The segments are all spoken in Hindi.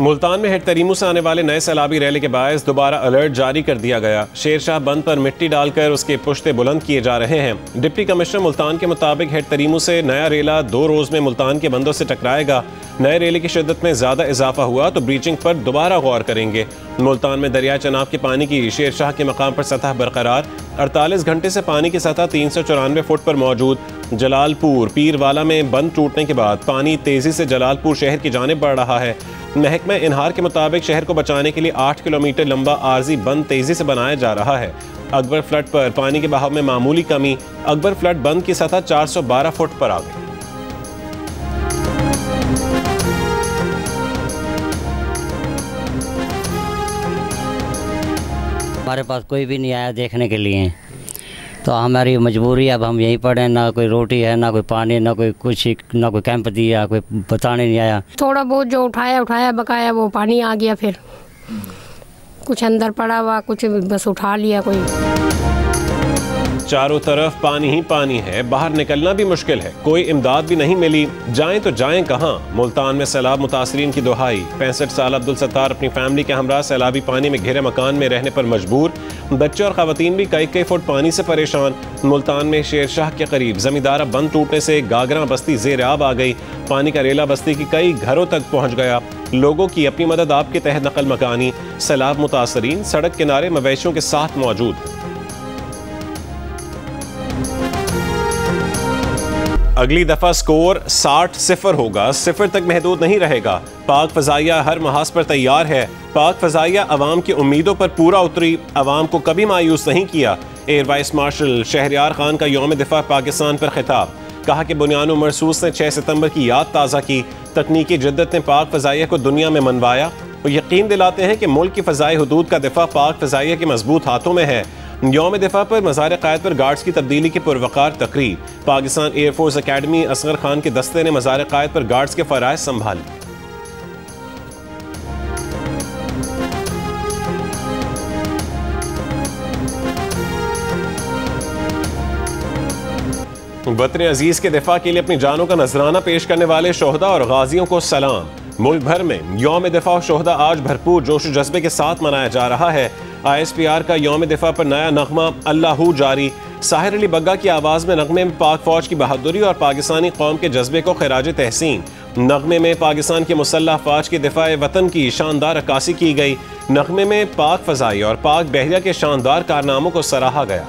मुल्तान में हेड तरीमू से आने वाले नए सैलाबी रैली के बायस दोबारा अलर्ट जारी कर दिया गया। शेरशाह बंद पर मिट्टी डालकर उसके पुश्ते बुलंद किए जा रहे हैं। डिप्टी कमिश्नर मुल्तान के मुताबिक हेड तरीमू से नया रेला 2 रोज में मुल्तान के बंदों से टकराएगा। नए रेले की शिद्दत में ज्यादा इजाफा हुआ तो ब्रीचिंग पर दोबारा गौर करेंगे। मुल्तान में दरिया चनाब के पानी की शेरशाह के मकाम पर सतह बरकरार। 48 घंटे से पानी की सतह 394 फुट पर मौजूद। जलालपुर पीरवाला में बंद टूटने के बाद पानी तेजी से जलालपुर शहर की जानिब बढ़ रहा है। महकमा इनहार के मुताबिक शहर को बचाने के लिए 8 किलोमीटर लंबा आर्जी बंद तेजी से बनाया जा रहा है। अकबर फ्लड पर पानी के बहाव में मामूली कमी। अकबर फ्लड बंद की सतह 412 फुट पर आ गई। हमारे पास कोई भी नहीं आया देखने के लिए, तो हमारी मजबूरी अब हम यहीं पड़े। ना कोई रोटी है, ना कोई पानी, ना कोई कुछ, ना कोई कैंप दिया, कोई बताने नहीं आया। थोड़ा बहुत जो उठाया बकाया वो पानी आ गया, फिर कुछ अंदर पड़ा हुआ, कुछ बस उठा लिया कोई। चारों तरफ पानी ही पानी है, बाहर निकलना भी मुश्किल है, कोई इमदाद भी नहीं मिली। जाएं तो जाएं कहां? मुल्तान में सैलाब मुतासरीन की दुहाई। 65 साल अब्दुल सत्तार अपनी फैमिली के हमरा सैलाबी पानी में घिरे मकान में रहने पर मजबूर। बच्चे और खवातीन भी कई फुट पानी से परेशान। मुल्तान में शेरशाह के करीब जमींदारा बंद टूटने से गागरा बस्ती जेर आब आ गई। पानी का रेला बस्ती की कई घरों तक पहुंच गया। लोगों की अपनी मदद आपके तहत नकल मकानी। सैलाब मुतासरीन सड़क किनारे मवेशियों के साथ मौजूद हैं। अगली दफा स्कोर 60-0 होगा, 0 तक महदूद नहीं रहेगा। पाक फजाइया हर महाज पर तैयार है। पाक फजाइया अवाम की उम्मीदों पर पूरा उतरी, अवाम को कभी मायूस नहीं किया। Air vice marshal Shahryar Khan का यौम दिफा पाकिस्तान पर खिताब। कहा कि बुनियानो मरसूस ने 6 सितंबर की याद ताज़ा की। तकनीकी जिद्दत ने पाक फजाइया को दुनिया में मनवाया। वो यकीन दिलाते हैं कि मुल्क की फजाई हदूद का दिफा पाक फजाइया के मजबूत हाथों में है। यौम दिफा पर मज़ार क़ायद पर गार्ड्स की तब्दीली की पुरवकार तकरीब। पाकिस्तान एयरफोर्स अकेडमी असगर खान के दस्ते ने मज़ार क़ायद पर गार्ड्स के फ़राइज़ संभाले। वतन अजीज के दिफा के लिए अपनी जानों का नजराना पेश करने वाले शोहदा और गाजियों को सलाम। मुल्क भर में यौम दिफा और शोहदा आज भरपूर जोश व जज्बे के साथ मनाया जा रहा है। ISPR का यौम दिफा पर नया नगमा अल्लाहू जारी। साहिर अली बग्गा की आवाज़ में नगमे में पाक फौज की बहादुरी और पाकिस्तानी कौम के जज्बे को खिराज तहसीन। नगमे में पाकिस्तान के मुसल्लह अफवाज के दिफाए वतन की शानदार अक्कासी की गई। नगमे में पाक फजाई और पाक बहरिया के शानदार कारनामों को सराहा गया।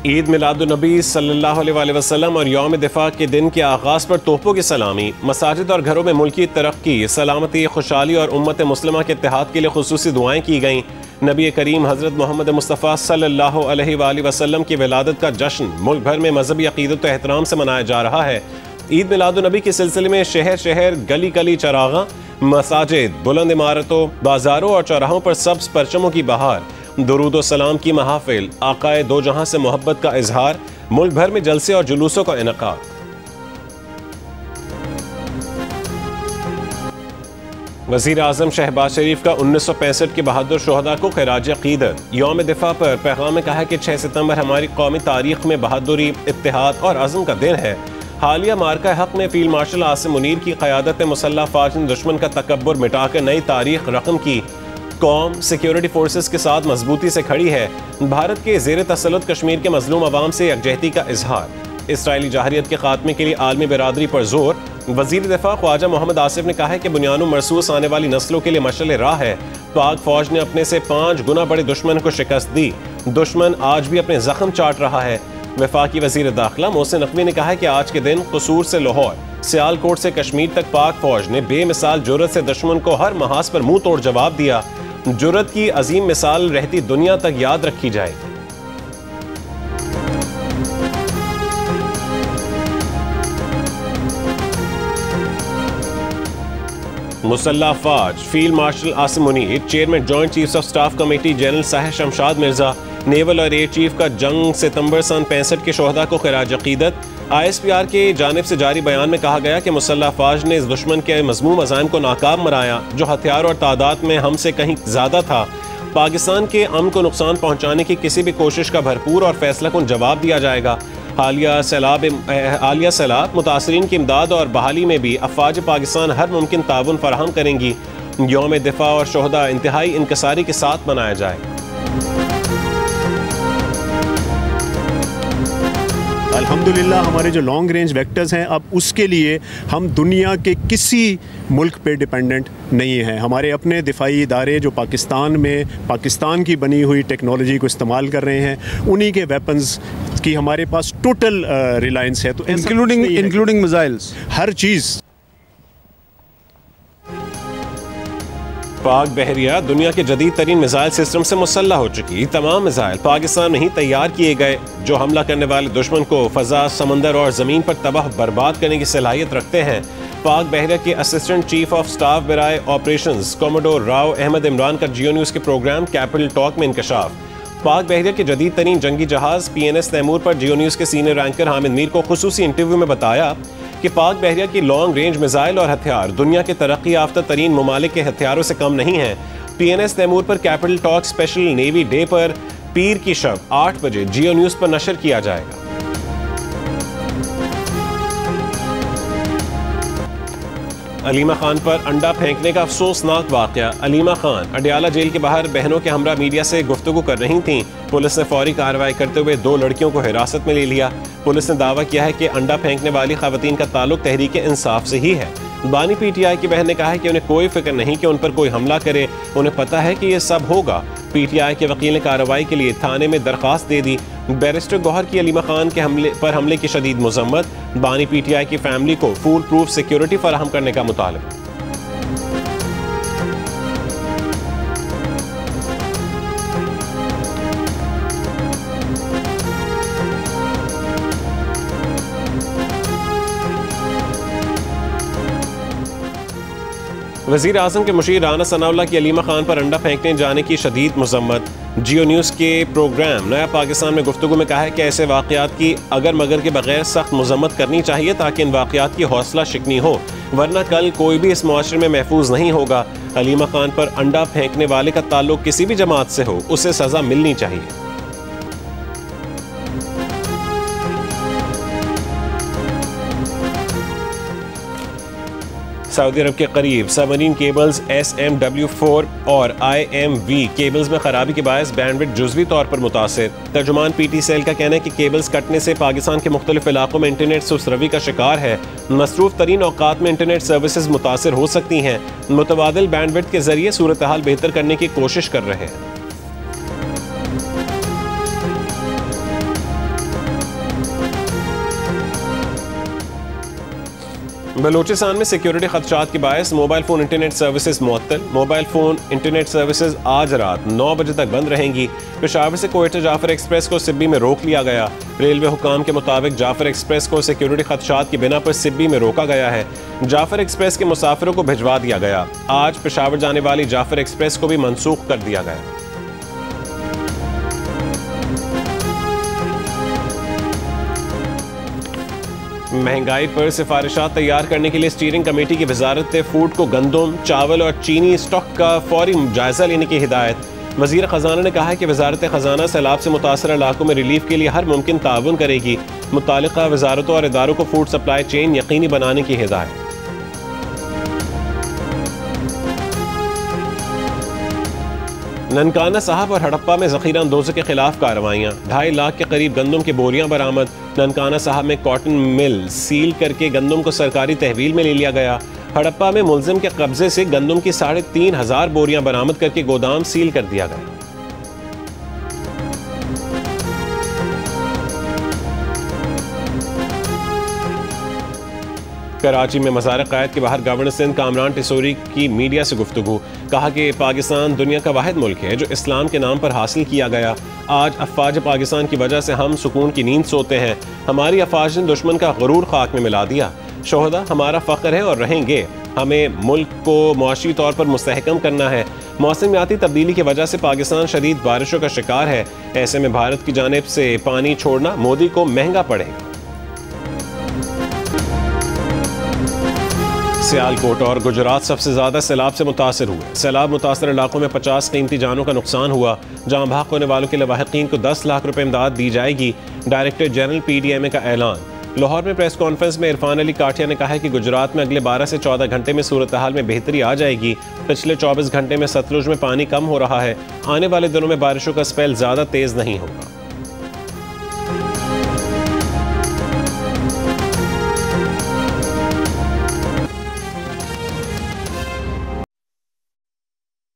ईद मिलादुन्नबी सल्लल्लाहु अलैहि वसल्लम और यौम दिफा के दिन के आगाज़ पर तोपों की सलामी। मसाजिद और घरों में मुल्की तरक्की, सलामती, खुशहाली और उम्मत मुस्लिमा के इत्तेहाद के लिए खुसूसी दुआएं की गईं। नबी करीम हज़रत मोहम्मद मुस्तफ़ा सल्लल्लाहु अलैहि वसल्लम की विलादत का जश्न मुल्क भर में मजहबी अक़ीदत व एहतराम से मनाया जा रहा है। ईद मिलादुन्नबी के सिलसिले में शहर शहर, गली गली चरागा, मसाजिद, बुलंद इमारतों, बाजारों और चौराहों पर सब्ज़ परचमों की बहार, दुरूद व सलाम की महाफिल, आकाए दो जहां से मोहब्बत का इजहार। मुल्क भर में जलसे और जुलूसों का इनकाद। वज़ीर आज़म शहबाज शरीफ का 1965 के बहादुर शोहदा को खिराज अक़ीदत। यौम दिफा पर पैगाम में कहा कि 6 सितंबर हमारी कौमी तारीख में बहादुरी, इत्तेहाद और अज़म का दिन है। हालिया मार्का हक में फील्ड मार्शल आसिम मुनीर की क़यादत में मुसल्लह फ़ौज ने दुश्मन का तकब्बुर मिटाकर नई तारीख रकम की। कौम सिक्योरिटी फोर्सेस के साथ मजबूती से खड़ी है। भारत के ज़ेर तसल्लुत कश्मीर के मजलूम अवाम से यकजहती का इजहार। इसराइली जाहरियत के खात्मे के लिए आलमी बिरादरी पर जोर। वज़ीर दिफा ख्वाजा मोहम्मद आसिफ ने कहा है कि बुनियानो मरसूस आने वाली नस्लों के लिए मशअल राह है। पाक फौज ने अपने से 5 गुना बड़े दुश्मन को शिकस्त दी। दुश्मन आज भी अपने जख्म चाट रहा है। वफाकी वज़ीर दाखिला मोहसिन नकवी ने कहा है कि आज के दिन कसूर से लाहौर, सियालकोट से कश्मीर तक पाक फौज ने बेमिसाल जुर्रत से दुश्मन को हर महाज पर मुंह तोड़ जवाब दिया। जुर्रत की अजीम मिसाल रहती दुनिया तक याद रखी जाएगी। मुसल्लह अफवाज field marshal Asim Munir, chairman joint chiefs of staff committee general Sahir Shamshad Mirza, naval और एयर चीफ का जंग सितंबर सन 65 के शोहदा को खिराज अकीदत। ISPR के जानिब से जारी बयान में कहा गया कि मुसल्लह अफवाज ने इस दुश्मन के मज़मूम अज़ाइम को नाकाम मराया जो हथियार और तादाद में हमसे कहीं ज़्यादा था। पाकिस्तान के अमन को नुकसान पहुँचाने की किसी भी कोशिश का भरपूर और फैसलाकुन जवाब दिया जाएगा। हालिया सैलाब मुतासरीन की इमदाद और बहाली में भी अफवाज पाकिस्तान हर मुमकिन ताउन फराहम करेंगी। यौम दिफा और शोहदा इंतहाई इंकसारी के साथ मनाया जाएगा। अल्हम्दुलिल्लाह हमारे जो लॉन्ग रेंज वेक्टर्स हैं, अब उसके लिए हम दुनिया के किसी मुल्क पे डिपेंडेंट नहीं हैं। हमारे अपने दिफाई इदारे जो पाकिस्तान में पाकिस्तान की बनी हुई टेक्नोलॉजी को इस्तेमाल कर रहे हैं, उन्हीं के वेपन्स की हमारे पास टोटल रिलायंस है। तो इंक्लूडिंग मिसाइल्स, हर चीज़। पाक बहरिया दुनिया के जदीद तरीन मिसाइल सिस्टम से मुसल्लह हो चुकी। तमाम मिसाइल पाकिस्तान में ही तैयार किए गए जो हमला करने वाले दुश्मन को फ़ज़ा, समंदर और ज़मीन पर तबाह बर्बाद करने की सलाहियत रखते हैं। पाक बहरिया के असिस्टेंट चीफ ऑफ स्टाफ बराए ऑपरेशंस कॉमोडोर राव अहमद इमरान का जियो न्यूज़ के प्रोग्राम कैपिटल टॉक में इंकशाफ। पाक बहरिया के जदीद तरीन जंगी जहाज़ PNS तैमूर पर जियो न्यूज़ के सीनियर एंकर हामिद मीर को खुसूसी इंटरव्यू में बताया कि पाक बहरिया की लॉन्ग रेंज मिसाइल और हथियार दुनिया के तरक्की याफ्ता तरीन ममालिक के हथियारों से कम नहीं हैं। PNS तैमूर पर capital talk special navy day पर पीर की शब 8 बजे जियो न्यूज़ पर नशर किया जाएगा। अलीमा खान पर अंडा फेंकने का अफसोसनाक वाकया। अलीमा खान अडियाला जेल के बाहर बहनों के हमरा मीडिया से गुफ्तगू कर रही थीं। पुलिस ने फौरी कार्रवाई करते हुए 2 लड़कियों को हिरासत में ले लिया। पुलिस ने दावा किया है कि अंडा फेंकने वाली खवातीन का ताल्लुक तहरीक इंसाफ से ही है। बानी PTI की बहन ने कहा है कि उन्हें कोई फिक्र नहीं कि उन पर कोई हमला करे, उन्हें पता है कि यह सब होगा। PTI के वकील ने कार्रवाई के लिए थाने में दरख्वास्त दे दी। बैरिस्टर गौहर की अलीमा खान के हमले की शदीद मजम्मत। बानी PTI की फैमिली को फूल प्रूफ सिक्योरिटी फराहम करने का मुतालबा। वज़ीर आज़म के मुशीर राना सनाउल्लाह की अलीमा खान पर अंडा फेंकने जाने की शदीद मजम्मत। जियो न्यूज़ के प्रोग्राम नया पाकिस्तान में गुफ्तगू में कहा है कि ऐसे वाक़यात की अगर मगर के बगैर सख्त मजम्मत करनी चाहिए ताकि इन वाक़यात की हौसला शिकनी हो, वरना कल कोई भी इस मुआशरे में महफूज नहीं होगा। अलीमा खान पर अंडा फेंकने वाले का ताल्लुक किसी भी जमात से हो, उसे सज़ा मिलनी चाहिए। सऊदी अरब के करीब सबमरीन केबल्स SMW4 और IMV केबल्स में खराबी के बायस बैंडविड्थ जुज़वी तौर पर मुतासिर। तर्जुमान PT सेल का कहना है कि केबल्स कटने से पाकिस्तान के मुख्तलिफ इलाकों में इंटरनेट सुस्रवी का शिकार है। मसरूफ़ तरीन औकात में इंटरनेट सर्विसेज मुतासिर हो सकती हैं। मुतबादिल बैंडविड्थ के जरिए सूरत हाल बेहतर करने की कोशिश कर रहे हैं। बलूचिस्तान में सिक्योरिटी खदशात के बायस मोबाइल फ़ोन इंटरनेट सर्विसेज मुअत्तल। मोबाइल फ़ोन इंटरनेट सर्विसेज आज रात 9 बजे तक बंद रहेंगी। पेशावर से कोयटा जाफर एक्सप्रेस को सिब्बी में रोक लिया गया। रेलवे हुकाम के मुताबिक जाफर एक्सप्रेस को सिक्योरिटी खदशात की बिना पर सिब्बी में रोका गया है। जाफर एक्सप्रेस के मुसाफिरों को भिजवा दिया गया। आज पेशावर जाने वाली जाफर एक्सप्रेस को भी मनसूख कर दिया गया। महंगाई पर सिफारिशात तैयार करने के लिए स्टीयरिंग कमेटी की वजारत फूड को गंदम, चावल और चीनी स्टॉक का फौरी जायजा लेने की हिदायत। वज़ीर ख़जाना ने कहा है कि वजारत ख़जाना सैलाब से मुतासर इलाकों में रिलीफ के लिए हर मुमकिन ताउन करेगी। मुतालिका वजारतों और इदारों को फूड सप्लाई चेन यकीनी बनाने की हिदायत। ननकाना साहब और हड़प्पा में ज़ख़ीरा अंदोज़ों के खिलाफ कार्रवाइयाँ। 2.5 लाख के करीब गंदम की बोरियां बरामद। ननकाना साहब में कॉटन मिल सील करके गंदम को सरकारी तहवील में ले लिया गया। हड़प्पा में मुलजिम के कब्जे से गंदम की 3,500 बोरियां बरामद करके गोदाम सील कर दिया गया। कराची में मज़ार क़ायद के बाहर गवर्नर सिंध कामरान टिसोरी की मीडिया से गुफ्तगू। कहा कि पाकिस्तान दुनिया का वाहिद मुल्क है जो इस्लाम के नाम पर हासिल किया गया। आज अफवाज पाकिस्तान की वजह से हम सुकून की नींद सोते हैं। हमारी अफवाज ने दुश्मन का गुरूर खाक में मिला दिया। शोहदा हमारा फ़ख्र है और रहेंगे। हमें मुल्क को मुआशी तौर पर मुस्तहकम करना है। मौसमियाती तब्दीली की वजह से पाकिस्तान शदीद बारिशों का शिकार है। ऐसे में भारत की जानिब से पानी छोड़ना मोदी को महंगा पड़ेगा। सियालकोट और गुजरात सबसे ज़्यादा सैलाब से मुतासर हुए। सैलाब मुतासर इलाकों में 50 कीमती जानों का नुकसान हुआ। जहाँ भाग होने वालों के लवाहिकीन को 10 लाख रुपए इमदाद दी जाएगी। डायरेक्टर जनरल PDMA का ऐलान। लाहौर में प्रेस कॉन्फ्रेंस में इरफान अली काठिया ने कहा है कि गुजरात में अगले 12 से 14 घंटे में सूरत हाल में बेहतरी आ जाएगी। पिछले 24 घंटे में सतलुज में पानी कम हो रहा है। आने वाले दिनों में बारिशों का स्पेल ज़्यादा तेज़ नहीं होगा।